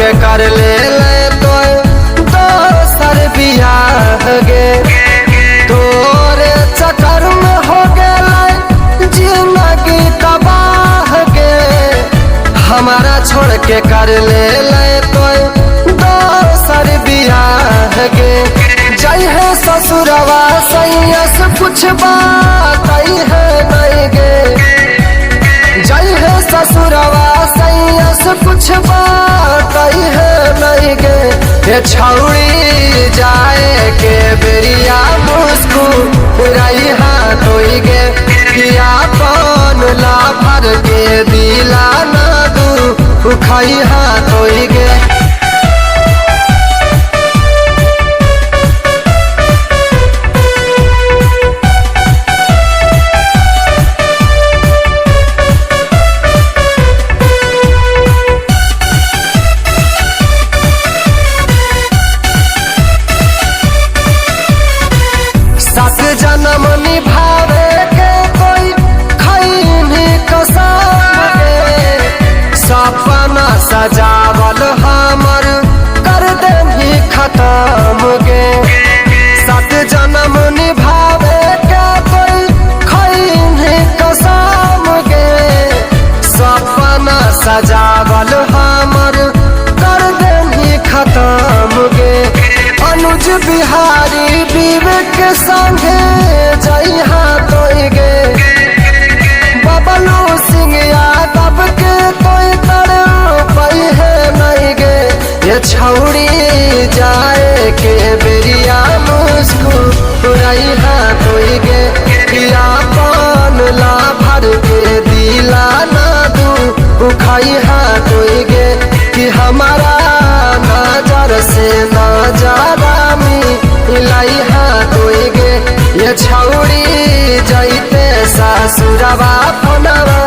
के कर ले तो दोसर बियाह गे। तोरे चक्कर में हो गए जिंदगी तबाह गे। हमारा छोड़ के कर ले तो दोसर बियाह गे। जय है ससुरवा सैया से कुछ बात है नहीं गे। जय है ससुरवा सैया से कुछ बात है नहीं गे। ये छौड़ी जाए के बेरिया मुस्कुराई हाथ होई गे। किया कौन ला भर के दिला ना दू खाई हाथ होई गे। सात जन्म निभावे के कोई खैनी कसम गे। सपना सजावल हमर कर देही खत्म गे। सात जन्म निभावे के कोई खैनी कसम गे। सपना सजावल हमर कर देही खत्म गे। अनुज बिहारी विवेक के संगे जइहा तोई गे। बबलू सिंह यादव के कोई तड़पाई है नहीं गे। ये छौड़ी जाए के बेरिया मुस्कुराई हाथ होई गे। किया कौन ला भर के दिला ना दू खाई हाथ होई गे। कि हमारा नजर से नजारा मिलाई हाथ होई गे। ये छौड़ी जैते ससुरवा फोनवा